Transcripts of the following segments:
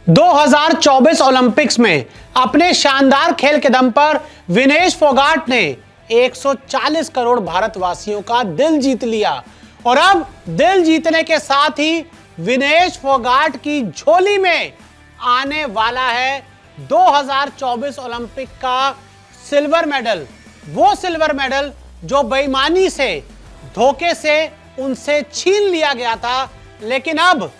2024 Olympics में अपने शानदार खेल के दम पर विनेश फोगाट ने 140 करोड़ भारतवासियों का दिल जीत लिया और अब दिल जीतने के साथ ही विनेश फोगाट की झोली में आने वाला है 2024 ओलंपिक का सिल्वर मेडल। वो सिल्वर मेडल जो बेईमानी से, धोखे से उनसे छीन लिया गया था। लेकिन अब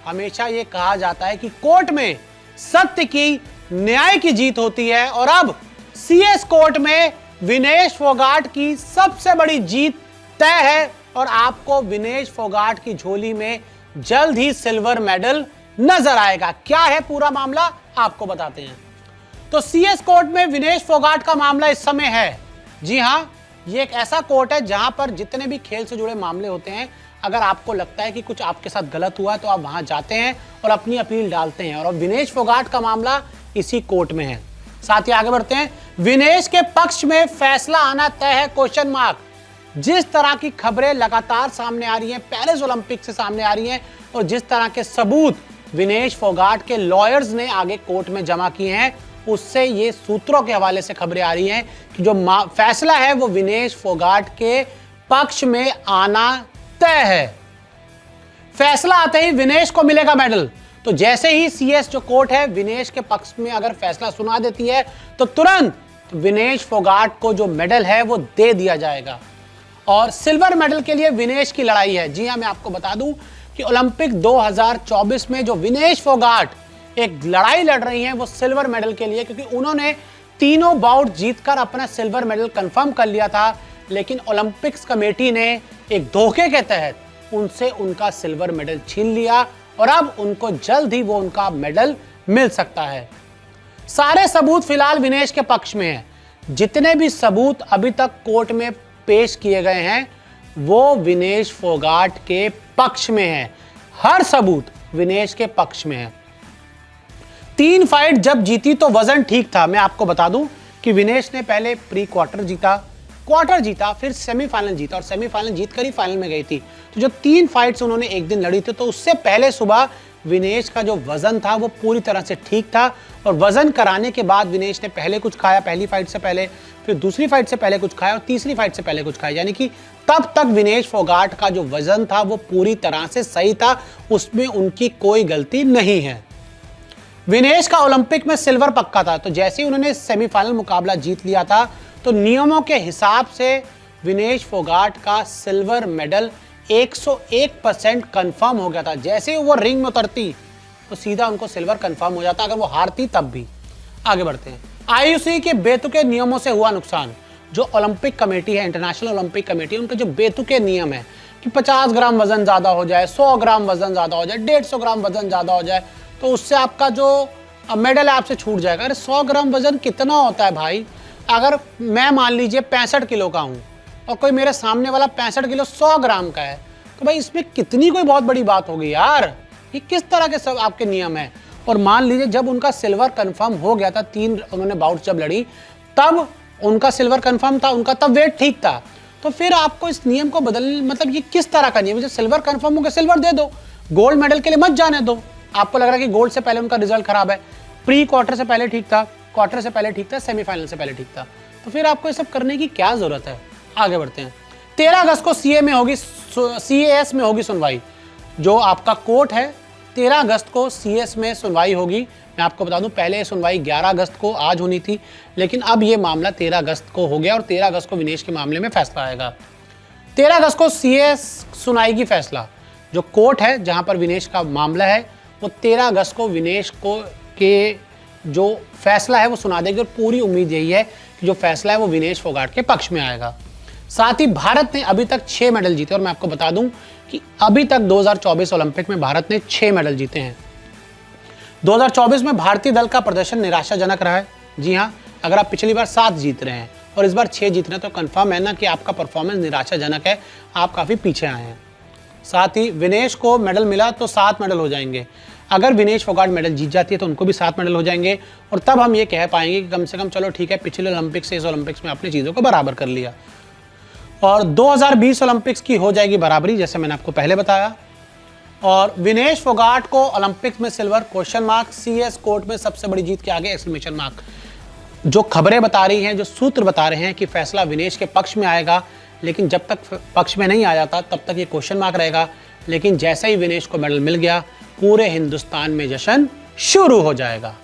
हमेशा यह कहा जाता है कि कोर्ट में सत्य की, न्याय की जीत होती है और अब सीएस कोर्ट में विनेश फोगाट की सबसे बड़ी जीत तय है और आपको विनेश फोगाट की झोली में जल्द ही सिल्वर मेडल नजर आएगा। क्या है पूरा मामला, आपको बताते हैं। तो सीएस कोर्ट में विनेश फोगाट का मामला इस समय है। जी हां, ये एक ऐसा कोर्ट है जहां पर जितने भी खेल से जुड़े मामले होते हैं, अगर आपको लगता है कि कुछ आपके साथ गलत हुआ तो आप वहां जाते हैं और अपनी अपील डालते हैं। और विनेश फोगाट का मामला इसी कोर्ट में है। साथ ही आगे बढ़ते हैं। विनेश के पक्ष में फैसला आना तय है, क्वेश्चन मार्क। जिस तरह की खबरें लगातार सामने आ रही हैं, पेरिस ओलंपिक से सामने आ रही हैं और जिस तरह के सबूत विनेश फोगाट के लॉयर्स ने आगे कोर्ट में जमा किए हैं, उससे ये सूत्रों के हवाले से खबरें आ रही हैं कि जो फैसला है वो विनेश फोगाट के पक्ष में आना तय है। फैसला आते ही विनेश को मिलेगा मेडल। तो जैसे ही सीएस जो कोर्ट है विनेश के पक्ष में अगर फैसला सुना देती है तो तुरंत विनेश फोगाट को जो मेडल है वो दे दिया जाएगा। और सिल्वर मेडल के लिए विनेश की लड़ाई है। जी हां, मैं आपको बता दूं कि ओलंपिक 2024 में जो विनेश फोगाट एक लड़ाई लड़ रही हैं वो सिल्वर मेडल के लिए, क्योंकि उन्होंने तीनों बाउट जीतकर अपना सिल्वर मेडल कंफर्म कर लिया था। लेकिन ओलंपिक्स कमेटी ने एक धोखे के तहत उनसे उनका सिल्वर मेडल छीन लिया और अब उनको जल्द ही वो उनका मेडल मिल सकता है। सारे सबूत फिलहाल विनेश के पक्ष में हैं। जितने भी सबूत अभी तक कोर्ट में पेश किए गए हैं वो विनेश फोगाट के पक्ष में है। हर सबूत विनेश के पक्ष में है। 3 फाइट जब जीती तो वजन ठीक था। मैं आपको बता दूं कि विनेश ने पहले प्री क्वार्टर जीता, फिर सेमीफाइनल जीता और सेमीफाइनल जीतकर ही फाइनल में गई थी। तो जो 3 फाइट्स उन्होंने एक दिन लड़ी थी, तो उससे पहले सुबह विनेश का जो वजन था वो पूरी तरह से ठीक था। और वजन कराने के बाद विनेश ने पहले कुछ खाया, पहली फाइट से पहले, फिर दूसरी फाइट से पहले कुछ खाया और तीसरी फाइट से पहले कुछ खाया। यानी कि तब तक विनेश फोगाट का जो वजन था वो पूरी तरह से सही था, उसमें उनकी कोई गलती नहीं है। विनेश का ओलंपिक में सिल्वर पक्का था। तो जैसे ही उन्होंने सेमीफाइनल मुकाबला जीत लिया था तो नियमों के हिसाब से विनेश फोगाट का सिल्वर मेडल 101% कंफर्म हो गया था। जैसे ही वो रिंग में उतरती तो सीधा उनको सिल्वर कंफर्म हो जाता, अगर वो हारती तब भी। आगे बढ़ते हैं। आईओसी के बेतुके नियमों से हुआ नुकसान। जो ओलंपिक कमेटी है, इंटरनेशनल ओलंपिक कमेटी, उनके जो बेतुके नियम है कि 50 ग्राम वजन ज्यादा हो जाए, 100 ग्राम वजन ज्यादा हो जाए, 150 ग्राम वजन ज्यादा हो जाए तो उससे आपका जो मेडल है आपसे छूट जाएगा। अरे 100 ग्राम वजन कितना होता है भाई? अगर मैं मान लीजिए 65 किलो का हूं और कोई मेरे सामने वाला 65 किलो 100 ग्राम का है, तो भाई इसमें कितनी कोई बहुत बड़ी बात होगी यार। ये किस तरह के सब आपके नियम है? और मान लीजिए जब उनका सिल्वर कंफर्म हो गया था, 3 उन्होंने बाउट जब लड़ी तब उनका सिल्वर कंफर्म था, उनका तब वेट ठीक था, तो फिर आपको इस नियम को बदलने, मतलब ये किस तरह का नियम है? जब सिल्वर कंफर्म हो गया सिल्वर दे दो, गोल्ड मेडल के लिए मत जाने दो। आपको लग रहा है कि गोल्ड से पहले उनका रिजल्ट खराब है, प्री क्वार्टर से पहले ठीक था, क्वार्टर से पहले ठीक था, सेमीफाइनल से पहले ठीक था, तो फिर आपको ये सब करने की क्या जरूरत है? आगे बढ़ते हैं। 13 अगस्त को सीएस में होगी सुनवाई। जो आपका कोर्ट है 13 अगस्त को सीएस में सुनवाई होगी। मैं आपको बता दूं पहले सुनवाई 11 अगस्त को आज होनी थी, लेकिन अब ये मामला 13 अगस्त को हो गया और 13 अगस्त को विनेश के मामले में फैसला आएगा। 13 अगस्त को सीएस सुनाएगी फैसला। जो कोर्ट है जहां पर विनेश का मामला है वो 13 अगस्त को विनेश को के जो फैसला है वो सुना देगी और पूरी उम्मीद यही है कि जो फैसला है वो विनेश फोगाट के पक्ष में आएगा। साथ ही भारत ने अभी तक 6 मेडल जीते और मैं आपको बता दूं कि अभी तक 2024 ओलंपिक में भारत ने 6 मेडल जीते हैं। 2024 में भारतीय दल का प्रदर्शन निराशाजनक रहा है। जी हां, अगर आप पिछली बार 7 जीत रहे हैं और इस बार 6 जीत रहे हैं तो कंफर्म है ना कि आपका परफॉर्मेंस निराशाजनक है, आप काफ़ी पीछे आए हैं। साथ ही विनेश को मेडल मिला तो 7 मेडल हो जाएंगे। अगर विनेश फोगाट मेडल जीत जाती है तो उनको भी 7 मेडल हो जाएंगे और तब हम ये कह पाएंगे कि कम से कम चलो ठीक है, पिछले ओलंपिक से इस ओलंपिक्स में अपनी चीज़ों को बराबर कर लिया। और 2020 ओलंपिक्स की हो जाएगी बराबरी, जैसे मैंने आपको पहले बताया। और विनेश फोगाट को ओलंपिक्स में silver question mark, CS court में सबसे बड़ी जीत के आगे एक्सक्लेमेशन मार्क। जो खबरें बता रही हैं, जो सूत्र बता रहे हैं कि फैसला विनेश के पक्ष में आएगा, लेकिन जब तक पक्ष में नहीं आ जाता तब तक ये क्वेश्चन मार्क रहेगा। लेकिन जैसे ही विनेश को मेडल मिल गया, पूरे हिंदुस्तान में जश्न शुरू हो जाएगा।